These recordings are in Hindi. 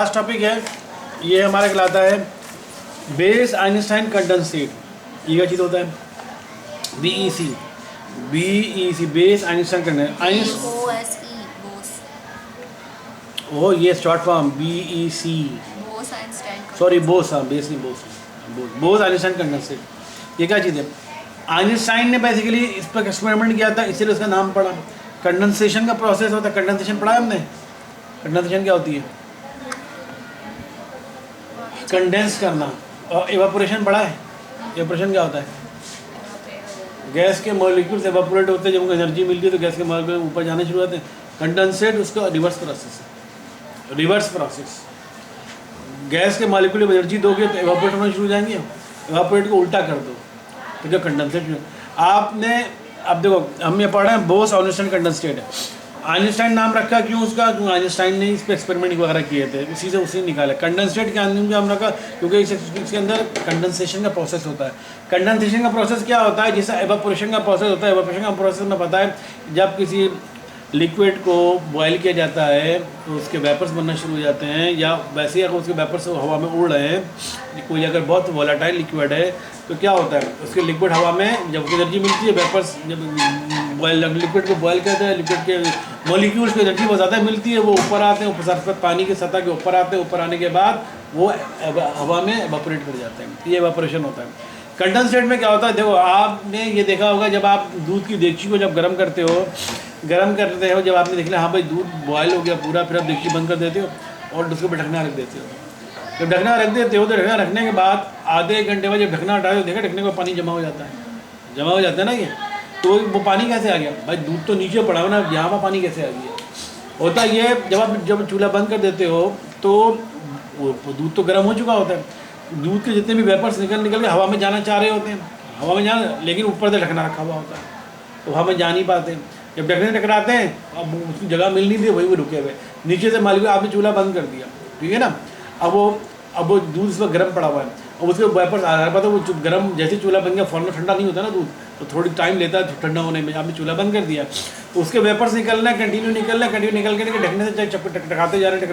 लास्ट टॉपिक है, ये हमारा कहलाता है बेस आइंस्टाइन कंडेंसेट। ये क्या चीज़ होता है? BEC base Einstein condensate. ओ ये short form BEC, sorry Bose, हाँ बेस नहीं, बोस आइंस्टाइन कंडेंसेट। ये क्या चीज़ है? आइंस्टाइन ने बेसिकली इस पर एक्सपेरिमेंट किया था, इसलिए उसका नाम पड़ा। कंडेंसेशन का प्रोसेस होता है। कंडेंसेशन पढ़ा है हमने? कंडेंसेशन क्या होती है? कंडेंस करना। और एवापोरेशन पढ़ा है? एवापोरेशन क्या होता है? गैस के मॉलिक्यूल्स एवापोरेट होते हैं, जब उनको एनर्जी मिलती है तो गैस के मॉलिक्यूल ऊपर जाने शुरू होते हैं। कंडेंसेट उसका रिवर्स प्रोसेस है। रिवर्स प्रोसेस, गैस के मॉलिक्यूल में एनर्जी दोगे तो एवापोरेट होना शुरू हो जाएंगे। एवापोरेट को उल्टा कर दो तो क्या कंडेंसेट। आपने अब देखो, हम ये पढ़ा है बोस आइंस्टाइन कंडेंसेट है। आइंस्टाइन नाम रखा क्यों उसका? क्योंकि आइंस्टाइन ने इस पर एक्सपेरिमेंट वगैरह किए थे, उसी निकाला। कंडेंसेट के अंदर हम रखा क्योंकि इसके अंदर कंडेंसेशन का प्रोसेस होता है। कंडेंसेशन का प्रोसेस क्या होता है? जैसे एवापोरेशन का प्रोसेस होता है। एवापोरेशन का प्रोसेस में पता है, जब किसी लिक्विड को बॉयल किया जाता है तो उसके वेपर्स बनना शुरू हो जाते हैं, या वैसे ही अगर उसके वेपर्स हवा में उड़ रहे हैं, कोई अगर बहुत वोलेटाइल लिक्विड है तो क्या होता है, उसके लिक्विड हवा में जब एनर्जी मिलती है, वेपर्स जब बॉयल लिक्विड को बॉयल करते हैं, लिक्विड के मॉलिक्यूल्स को एनर्जी बहुत ज़्यादा मिलती है, वो ऊपर आते हैं, ऊपर पानी की सतह के ऊपर आते हैं। ऊपर आने के बाद वो हवा में एवापोरेट कर जाते हैं। ये एवापोरेशन होता है। कंडेंसेट में क्या होता है? देखो, आपने ये देखा होगा, जब आप दूध की देगची को जब गर्म करते हो, जब आपने देख लिया हाँ भाई दूध बॉयल हो गया पूरा, फिर आप देगची बंद कर देते हो और उसको ढकना रख देते हो। जब ढकना रख देते हो तो ढकना रखने के बाद आधे एक घंटे बाद जब ढकना हटाते हो, देखा ढकने को पानी जमा हो जाता है ना। ये तो वो पानी कैसे आ गया भाई? दूध तो नीचे पड़ा हुआ ना, यहाँ पर पानी कैसे आ गया? होता ये, जब चूल्हा बंद कर देते हो तो वो दूध तो गर्म हो चुका होता है। दूध के जितने भी वेपर्स निकल के हवा में जाना चाह रहे होते हैं, हवा में जाना, लेकिन ऊपर से ढकना रखा हुआ होता है तो हवा में जा नहीं पाते। जब ढकने टकराते हैं, अब उसकी जगह मिल नहीं थी, वही वो रुके हुए नीचे से मालिक आपने चूल्हा बंद कर दिया, ठीक है ना। अब वो दूध इस पर गर्म पड़ा हुआ है, और उसके वेपर्स आ रहा है, वो गर्म जैसे चूल्हा बन गया फ़ौरन ठंडा नहीं होता ना दूध, तो थोड़ी टाइम लेता है ठंडा होने में। आपने चूल्हा बंद कर दिया तो उसके वेपर्स निकलना है, कंटिन्यू निकल के ढकने से टकराते जा रहे हैं,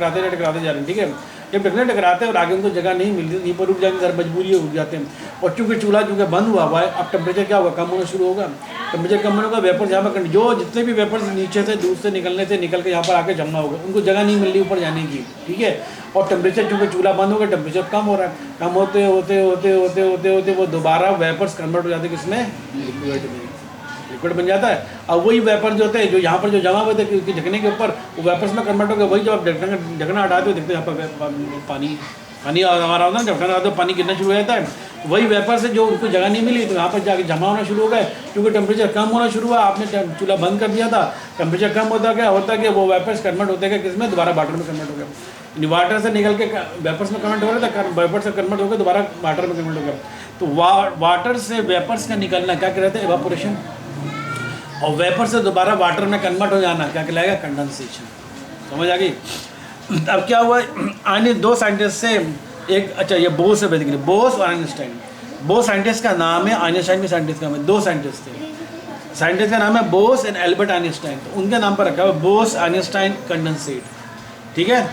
ठीक है। जब ढकने टकराते हैं और आगे उनको जगह नहीं मिलती, यहीं पर रुक जाएंगे, घर मजबूरी रुक जाते हैं। और चूँकि चूल्हा बंद हुआ है, अब टेम्परेचर क्या होगा? कम होना शुरू होगा। टेम्परेचर कम होने का वेपर जहाँ पर जो जितने भी वेपर्स नीचे से दूध से निकल के यहाँ पर आके जमा होगा, उनको जगह नहीं मिल रही ऊपर जाने की, ठीक है। और टेम्परेचर चूँकि चूल्हा बंद होगा, टेम्परेचर कम हो रहा है, कम होते होते वो दोबारा वेपर्स कन्वर्ट हो जाते हैं किसमें? लिक्विड बन जाता है। अब वही वेपर जो होते हैं, जो यहाँ पर जो जमा हुए थे उसके ढकने के ऊपर, वो वेपर्स में कन्वर्ट हो गया। वही जब आप ढकना हटाते हो, देखते हैं यहाँ पर पानी हमारा होता है, ढकना हटाते हो पानी गिरना शुरू हो जाता है। वही वेपर से जो उनको जगह नहीं मिली तो यहाँ पर जाके जमा होना शुरू हो गए, क्योंकि टेम्परेचर कम होना शुरू हुआ। आपने चूल्हा बंद कर दिया था, टेम्परेचर कम होता कि वो वेपर्स कन्वर्ट होते गए किसमें? दोबारा वाटर में कन्वर्ट हो गया। वाटर से निकल के वेपर्स में कन्वर्ट हो रहा था, वेपर से कन्वर्ट होकर दोबारा वाटर में कन्वर्ट हो गया। तो वाटर से वेपर्स का निकलना क्या कहते हैं? एवापोरेशन। और वेपर से दोबारा वाटर में कन्वर्ट हो जाना क्या कहलाएगा? कंडेंसेशन। समझ आ गई? अब क्या हुआ, आने दो साइंटिस्ट से एक, अच्छा ये बोस है बेसिकली, बोस और आइंस्टाइन। बोस साइंटिस्ट का नाम है, आइंस्टाइन भी साइंटिस्ट का नाम है। दो साइंटिस्ट थे, साइंटिस्ट का नाम है बोस एंड एल्बर्ट आइंस्टाइन, तो उनके नाम पर रखा हुआ बोस आइंस्टाइन कंडेंसेट, ठीक है।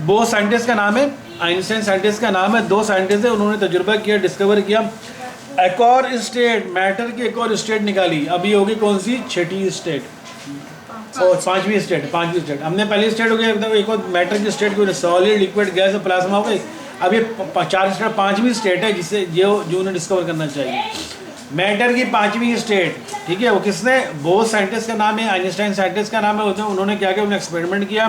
बोस साइंटिस्ट का नाम है, आइंस्टाइन साइंटिस्ट का नाम है। दो साइंटिस्ट है, उन्होंने तजुर्बा किया, डिस्कवर किया, एक और स्टेट, मैटर की एक और स्टेट निकाली। अभी होगी कौन सी? छठी स्टेट और पांचवी स्टेट। हमने पहली स्टेट हो गया, एक और मैटर की स्टेट को, सॉलिड, लिक्विड, गैस और प्लाज्मा हो गई। अब ये चार स्टेट, पांचवी स्टेट है जिसे जो उन्हें डिस्कवर करना चाहिए। मैटर की पांचवी स्टेट, ठीक है, वो किसने? बोस साइंटिस्ट का नाम है, आइंस्टाइन साइंटिस्ट का नाम है। उन्होंने क्या किया? उन्होंने एक्सपेरिमेंट किया।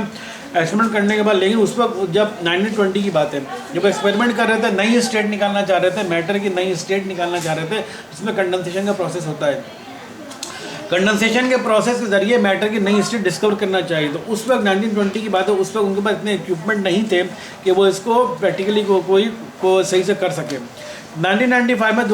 एक्सपेरिमेंट करने के बाद, लेकिन उस वक्त जब 1920 की बात है, जब एक्सपेरिमेंट कर रहे थे, नई स्टेट निकालना चाह रहे थे, मैटर की नई स्टेट निकालना चाह रहे थे, उसमें कंडेंसेशन का प्रोसेस होता है। कंडेंसेशन के प्रोसेस के जरिए मैटर की नई स्टेट डिस्कवर करना चाहिए। तो उस वक्त 1920 की बात है, उस वक्त उनके पास इतने इक्विपमेंट नहीं थे कि वो इसको प्रैक्टिकली को सही से कर सके। 1995 में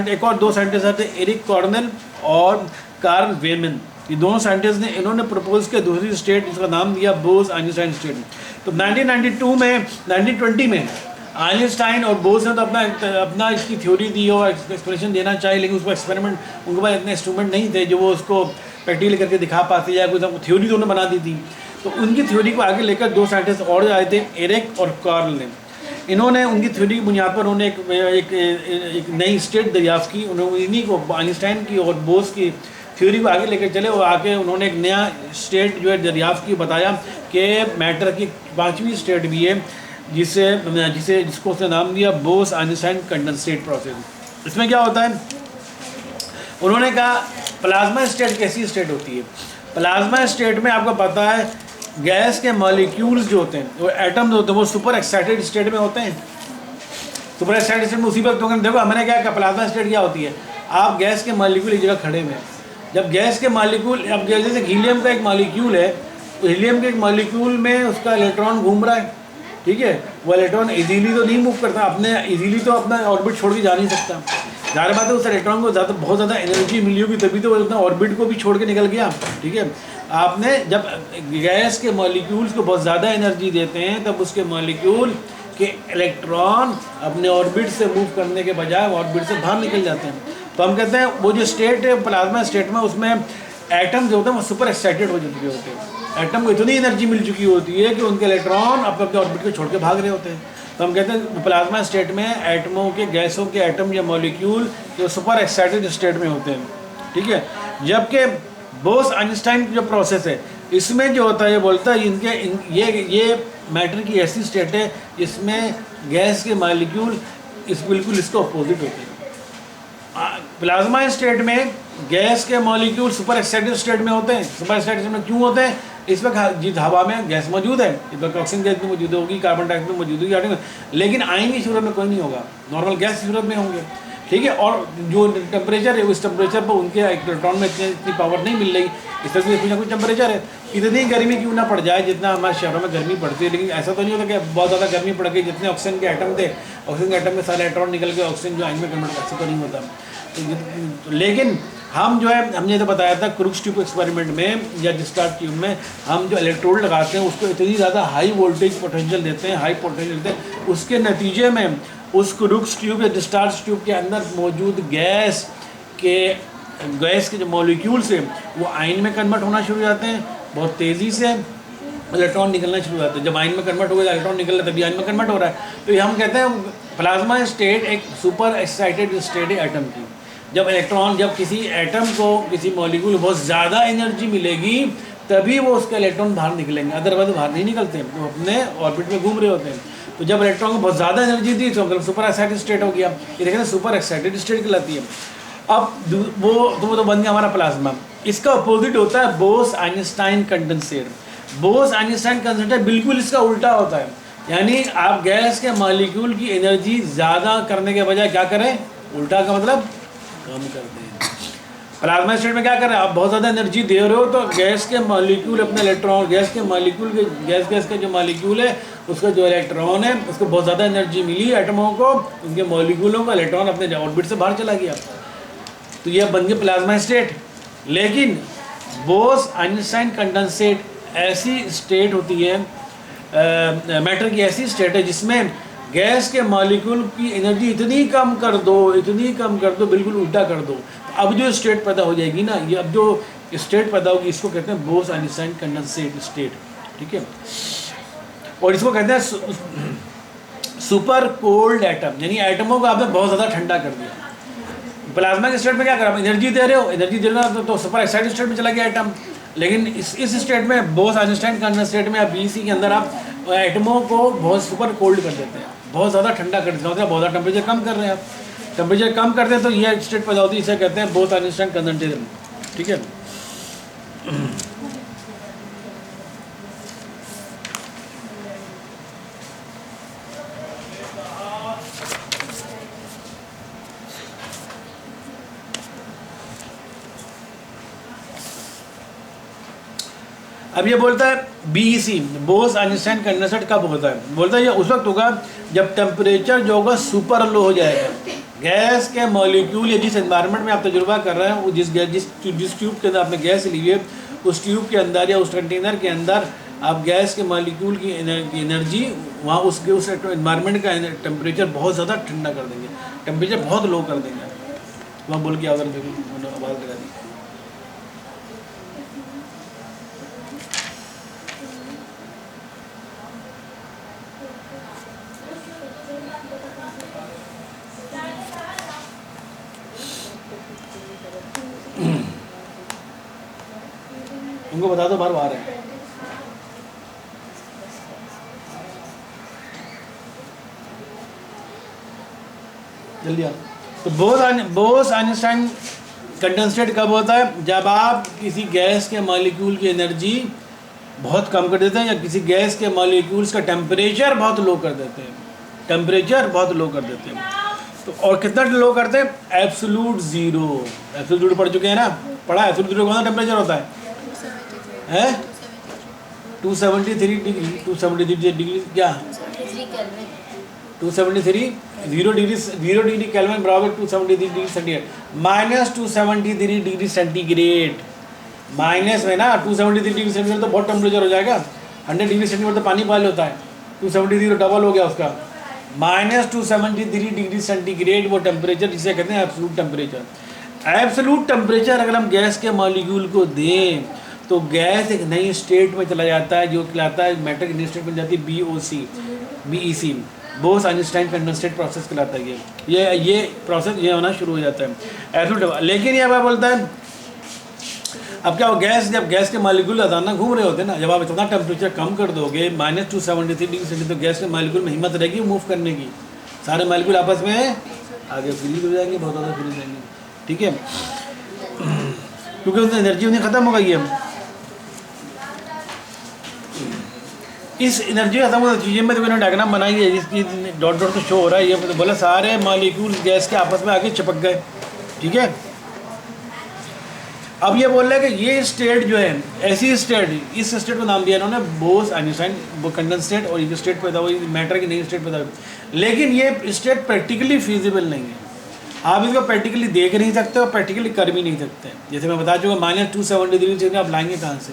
एक और दो साइंटिस्ट थे, एरिक कॉर्नेल और कार्ल वेमन। ये दोनों साइंटिस्ट ने इन्होंने प्रपोज किया दूसरी स्टेट, जिसका नाम दिया बोस आइंस्टाइन स्टेट। तो 1920 में आइंस्टाइन और बोस ने तो अपना इसकी थ्योरी दी और एक्सप्लेनेशन देना चाहिए, लेकिन उसको एक्सपेरिमेंट, उनके पास इतने इंस्ट्रूमेंट नहीं थे जो वो उसको प्रैक्टिकली करके दिखा पाते, या कुछ थ्योरी तो उन्होंने बना दी थी। तो उनकी थ्योरी को आगे लेकर दो साइंटिस्ट और आए थे, एरिक और कार्ल ने। इन्होंने उनकी थ्योरी की बुनियाद पर उन्होंने एक नई स्टेट दरियाफ्त की। उन्होंने इन्हीं को आइंस्टाइन की और बोस की थ्योरी को आगे लेकर चले और आके उन्होंने एक नया स्टेट जो है दरियाफ्त की, बताया कि मैटर की 5वीं स्टेट भी है जिसको उसने नाम दिया बोस आइंस्टाइन कंडेंसेट प्रोसेस। इसमें क्या होता है, उन्होंने कहा प्लाज्मा स्टेट कैसी स्टेट होती है। प्लाज्मा स्टेट में आपको पता है गैस के मॉलिक्यूल्स जो होते हैं, वो एटम जो होते हैं, वो सुपर एक्साइटेड स्टेट में होते हैं। सुपर एक्साइटेड स्टेट में उसी वक्त देखो हमने क्या कहा, प्लाज्मा स्टेट क्या होती है, आप गैस के मॉलिक्यूल एक जगह खड़े हुए हैं, जब गैस के मॉलिक्यूल, अब जैसे हीलियम का एक मॉलिक्यूल है, तो हीलियम के एक मॉलिक्यूल में उसका इलेक्ट्रॉन घूम रहा है, ठीक है, वो इलेक्ट्रॉन इजीली तो नहीं मूव करता, अपने इजीली तो अपना ऑर्बिट छोड़ के जा नहीं सकता। ज़ाहिर बात है उस इलेक्ट्रॉन को बहुत ज़्यादा एनर्जी मिली होगी तभी तो वो अपना ऑर्बिट को भी छोड़ के निकल गया, ठीक है। आपने जब गैस के मॉलिक्यूल्स को बहुत ज़्यादा एनर्जी देते हैं तब उसके मॉलिक्यूल के इलेक्ट्रॉन अपने ऑर्बिट से मूव करने के बजाय ऑर्बिट से बाहर निकल जाते हैं। तो हम कहते हैं वो जो स्टेट है प्लाज्मा स्टेट में, उसमें एटम जो होते हैं वो सुपर एक्साइटेड हो चुके होते हैं, एटम को इतनी एनर्जी मिल चुकी होती है कि उनके इलेक्ट्रॉन अपने ऑर्बिट को छोड़ के भाग रहे होते हैं। तो हम कहते हैं प्लाज्मा स्टेट में एटमों के, गैसों के एटम या मॉलिक्यूल जो सुपर एक्साइटेड स्टेट में होते हैं, ठीक है। जबकि बोस आइंस्टाइन जो प्रोसेस है इसमें जो होता है, ये बोलता है ये मैटर की ऐसी स्टेट है जिसमें गैस के मॉलिक्यूल बिल्कुल इसको अपोजिट होते हैं। प्लाज्मा स्टेट में गैस के मॉलिक्यूल सुपर एक्साइटेड स्टेट में होते हैं। सुपर एक्साइटेड स्टेट में क्यों होते हैं, इस वक्त जिस हवा में गैस मौजूद है, इस वक्त ऑक्सीजन गैस में मौजूद होगी, कार्बन डाइऑक्साइड में मौजूद होगी, लेकिन आयन की सूरत में कोई नहीं होगा, नॉर्मल गैस की सूरत में होंगे, ठीक है। और जो टेम्परेचर है उस टेम्परेचर पर उनके इलेक्ट्रॉन में इतनी पावर नहीं मिल रही, इस तरह से कुछ ना कुछ टेम्परेचर है। इतनी गर्मी क्यों ना पड़ जाए जितना हमारे शहरों में गर्मी पड़ती है, लेकिन ऐसा तो नहीं होता कि बहुत ज़्यादा गर्मी पड़ गई, जितने ऑक्सीजन के एटम थे ऑक्सीजन के एटम में सारे इलेक्ट्रॉन निकल के ऑक्सीजन जो आयन में कन्वर्ट, ऐसा तो नहीं होता। लेकिन हम जो है, हमने तो बताया था क्रूक्स ट्यूब एक्सपेरिमेंट में या डिस्चार्ज ट्यूब में हम जो इलेक्ट्रोड लगाते हैं उसको इतनी ज़्यादा हाई वोल्टेज पोटेंशियल देते हैं, हाई पोटेंशियल देते हैं, उसके नतीजे में उस क्रूक्स ट्यूब या डिस्चार्ज ट्यूब के अंदर मौजूद गैस के जो मॉलिक्यूल्स हैं वो आयन में कन्वर्ट होना शुरू हो जाते हैं, बहुत तेज़ी से इलेक्ट्रॉन निकलना शुरू हो जाते हैं। जब आयन में कन्वर्ट हो गया इलेक्ट्रॉन निकल रहा है तभी आयन में कन्वर्ट हो रहा है। तो ये हम कहते हैं प्लाज्मा स्टेट एक सुपर एक्साइटेड स्टेट है एटम की। जब किसी एटम को, किसी मॉलिक्यूल बहुत ज़्यादा एनर्जी मिलेगी तभी वो उसके इलेक्ट्रॉन बाहर निकलेंगे, अदरवाइज बाहर नहीं निकलते, वो अपने ऑर्बिट में घूम रहे होते हैं। तो जब इलेक्ट्रॉन को बहुत ज़्यादा एनर्जी दी तो मतलब सुपर एक्साइटेड स्टेट हो गया, ये देखते हैं सुपर एक्साइटेड स्टेट कहलाती है। अब वो तो बन गया हमारा प्लाज्मा। इसका अपोजिट होता है Bose Einstein condensate. Bose Einstein condensate बिल्कुल इसका उल्टा होता है, यानी आप गैस के मॉलिक्यूल की एनर्जी ज़्यादा करने के बजाय क्या करें, उल्टा का मतलब कम कर दें। प्लाज्मा स्टेट में क्या कर रहे हैं, आप बहुत ज़्यादा एनर्जी दे रहे हो तो गैस के मॉलिक्यूल अपने इलेक्ट्रॉन, गैस के जो मॉलिक्यूल है उसका जो इलेक्ट्रॉन है उसको बहुत ज़्यादा एनर्जी मिली एटमों को, उनके मॉलिक्यूलों का इलेक्ट्रॉन अपने ऑर्बिट से बाहर चला गया, तो यह बन गया प्लाज्मा स्टेट। लेकिन बोस आइंस्टाइन कंडेंसेट ऐसी स्टेट होती है, मैटर की ऐसी स्टेट है जिसमें गैस के मॉलिक्यूल की एनर्जी इतनी कम कर दो, बिल्कुल उल्टा कर दो। अब जो स्टेट पैदा हो जाएगी ना, ये अब जो स्टेट पैदा होगी इसको कहते हैं बोस आइंस्टाइन कंडेंसेट स्टेट, ठीक है। और इसको कहते हैं सुपर कोल्ड एटम, यानी एटमों को आपने बहुत ज़्यादा ठंडा कर दिया। प्लाज्मा के स्टेट में क्या करा, एनर्जी दे रहे हो, एनर्जी देना तो सुपर एक्साइटेड स्टेट में चला गया एटम। लेकिन इस स्टेट में बोस आइंस्टाइन कंडेंसेट में या बीसी के अंदर आप एटमों को बहुत सुपर कोल्ड कर देते हैं, बहुत ज़्यादा ठंडा कर देते हैं, बहुत ज़्यादा टेम्परेचर कम कर रहे हैं आप, टेम्परेचर कम करते हैं तो यह स्टेट पैदा होती है, इसे कहते हैं बोस आइंस्टाइन कंडेंसेट, ठीक है। अब ये बोलता है BEC बोस आइंस्टाइन कंडेंसेट कब होता है, बोलता है ये उस वक्त होगा जब टेम्परेचर जो होगा सुपर लो हो जाएगा। गैस के मॉलिक्यूल या जिस एनवायरनमेंट में आप तजुर्बा कर रहे हैं, जिस ट्यूब के अंदर आपने गैस ली है उस ट्यूब के अंदर या उस कंटेनर के अंदर आप गैस के मॉलिक्यूल की एनर्जी वहाँ उस एनवायरनमेंट का टेम्परेचर बहुत ज़्यादा ठंडा कर देंगे, टेम्परेचर बहुत लो कर देंगे। वहाँ बोल के आवाज़ लगा दी। उनको बता दो बाहर बाहर है। जल्दी आओ। तो बोस आइंस्टाइन कंडेंसेट कब होता है? जब आप किसी गैस के मॉलिक्यूल की एनर्जी बहुत कम कर देते हैं या किसी गैस के मॉलिक्यूल्स का टेम्परेचर बहुत लो कर देते हैं, टेम्परेचर बहुत लो कर देते हैं। तो और कितना लो करते हैं? Absolute zero. एब्सोल्यूट ज़ीरो पढ़ चुके हैं ना, पढ़ा? एब्सोल्यूट ज़ीरो कौन सा टेम्परेचर होता है? 273 डिग्री, 273 डिग्री क्या? 273 0 डिग्री केल्विन बराबर 273 degree centigrade, minus 273 degree centigrade. Minus में ना 273 डिग्री सेंटीग्रेड तो बहुत टेम्परेचर हो जाएगा। 100 डिग्री सेंटीग्रेड तो पानी पाल होता है, 273 डबल हो गया उसका। माइनस 273 डिग्री सेंटीग्रेड वो टेम्परेचर जिसे कहते हैं एब्सोल्यूट टेम्परेचर। एब्सोल्यूट टेम्परेचर अगर हम गैस के मॉलिक्यूल को दें तो गैस एक नई स्टेट में चला जाता है जो कहलाता है मैटर की नई स्टेट में जाती है BEC, Bose Einstein condensate process कहलाता है। ये प्रोसेस ये होना शुरू हो जाता है एब्सोल्यूट। लेकिन ये क्या बोलता है, अब क्या हो, जब गैस के मॉलिक्यूल अचानक घूम रहे होते हैं ना, जब आप इतना टेम्परेचर कम कर दोगे माइनस 273 डिग्री सेंटीग्रेड, तो गैस के मॉलिक्यूल में हिम्मत रहेगी मूव करने की, सारे मॉलिक्यूल आपस में आगे फ्रीज हो जाएंगे, बहुत ज़्यादा फ्रीज रहेंगे। ठीक है, क्योंकि उनकी एनर्जी उन्हें ख़त्म हो गई है। इस एनर्जी खत्म होने चीज़ें में तो मैंने डायग्राम बनाई है जिसकी डॉट डॉट तो शो हो रहा है। ये तो बोला सारे मॉलिक्यूल गैस के आपस में आके चिपक गए। ठीक है, अब ये बोल रहा है कि ये स्टेट जो है ऐसी स्टेट, इस स्टेट को नाम दिया इन्होंने बोस आइंस्टाइन कंडेंसेट, और ये स्टेट पैदा हुई मैटर की नई स्टेट पैदा हुई। लेकिन ये स्टेट प्रैक्टिकली फिजिबल नहीं है, आप इसको प्रैक्टिकली देख नहीं सकते और प्रैक्टिकली कर भी नहीं सकते। जैसे मैं बता चुका माइनस 270 डिग्री सेंटीग्रेड आप लाएंगे कहाँ से?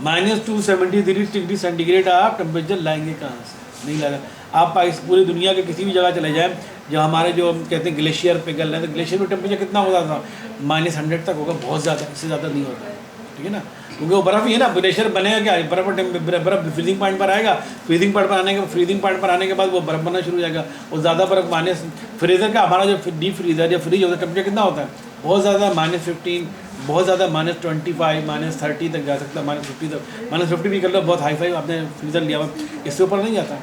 माइनस 270 डिग्री सेंटीग्रेड आप टेम्परेचर लाएंगे कहाँ से? नहीं लाएगा। आप इस पूरी दुनिया के किसी भी जगह चले जाएं, जो हमारे जो हम कहते हैं ग्लेशियर पिघल रहे हैं, तो ग्लेशियर में टेम्परेचर कितना होता था? -100 तक होगा, बहुत ज़्यादा, इससे ज़्यादा नहीं होता। ठीक है ना, क्योंकि वो बर्फ़ ही है ना, ग्लेशियर बनेगा क्या? बर्फ़ फ्रीजिंग पॉइंट पर आएगा, फ्रीजिंग पॉइंट पर आने के बाद वो बर्फ़ बनना शुरू हो जाएगा, और ज़्यादा बर्फ़ माइनस फ्रीज़र का हमारा जो डीप फ्रीज़र या फ्रीज होता है टेम्परेचर कितना होता है? बहुत ज़्यादा -15, बहुत ज़्यादा -25, -30 तक जा सकता है, -50 तक, -50 भी कर लो, बहुत हाई फाई आपने फ्रीज़र लिया हुआ, इससे ऊपर नहीं जाता।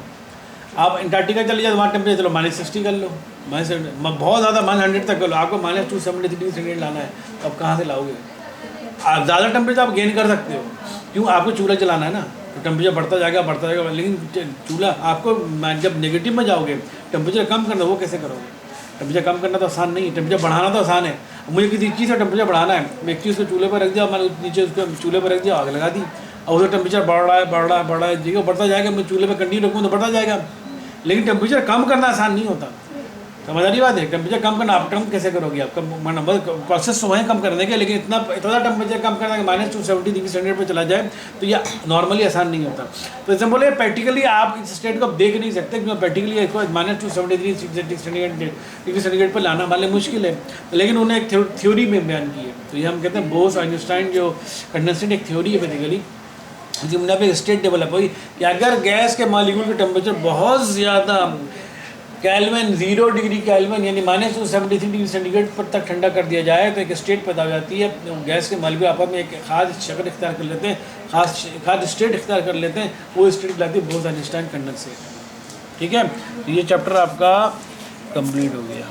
आप अंटार्कटिका चले जाओ, वहाँ टेम्परेचर चलो -60 कर लो, बहुत ज़्यादा -100 तक कर लो, आपको -270 डिग्री सेंटीग्रेड लाना है, अब कहाँ से लाओगे? आप ज़्यादा टेम्परेचर आप गेन कर सकते हो, क्यों? आपको चूल्हा चलाना है ना, तो टेम्परेचर बढ़ता जाएगा, लेकिन चूल्हा आपको जब नेगेटिव में जाओगे टेम्परेचर कम करना, वो कैसे करोगे? टेम्परेचर कम करना तो आसान नहीं है, टेम्परेचर बढ़ाना तो आसान है। मुझे किसी चीज़ का टेम्परेचर बढ़ाना है, मैं एक चीज़ को चूल्हे पर रख दिया, मैंने नीचे उसको चूल्हे पर रख दिया, आग लगा दी, और उधर टेम्परेचर बढ़ रहा है, जी बढ़ता जाएगा, मैं चूल्हे पर कंटिन्यू रखूँ तो बढ़ता जाएगा। लेकिन टेम्परेचर कम करना आसान नहीं होता, समझ आ रही बात है? टेम्परेचर कम करना आप कम कैसे करोगे? आपका नंबर प्रोसेस तो है कम करने के, लेकिन इतना टेम्परेचर कम करना कि -270 डिग्री सेंटीग्रेड पर चला जाए तो यह नॉर्मली आसान नहीं होता। तो जैसे बोले प्रैक्टिकली आप इस स्टेट को आप देख नहीं सकते, क्योंकि प्रैक्टिकली इसको -270 डिग्री सेंटीग्रेड पर लाना हमारे लिए मुश्किल है, लेकिन उन्हें एक थ्योरी में बयान की है। तो ये हम कहते हैं बोस आइंस्टाइन जो कंडेंसेट एक थ्योरी है बेसिकली, जिसमें पे स्टेट डेवलप हुई कि अगर गैस के मॉलिक्यूल का टेम्परेचर बहुत ज़्यादा केल्विन 0 डिग्री केल्विन यानी -273 डिग्री सेंटीग्रेड पर तक ठंडा कर दिया जाए तो एक स्टेट पैदा हो जाती है। गैस के मॉलिक्यूल आपस में एक खास शक्ल इख्तियार कर लेते हैं, खास स्टेट इख्तियार कर लेते हैं, वो स्टेट कहलाती है बोस आइंस्टाइन कंडेंसेट। ठीक है, तो ये चैप्टर आपका कंप्लीट हो गया।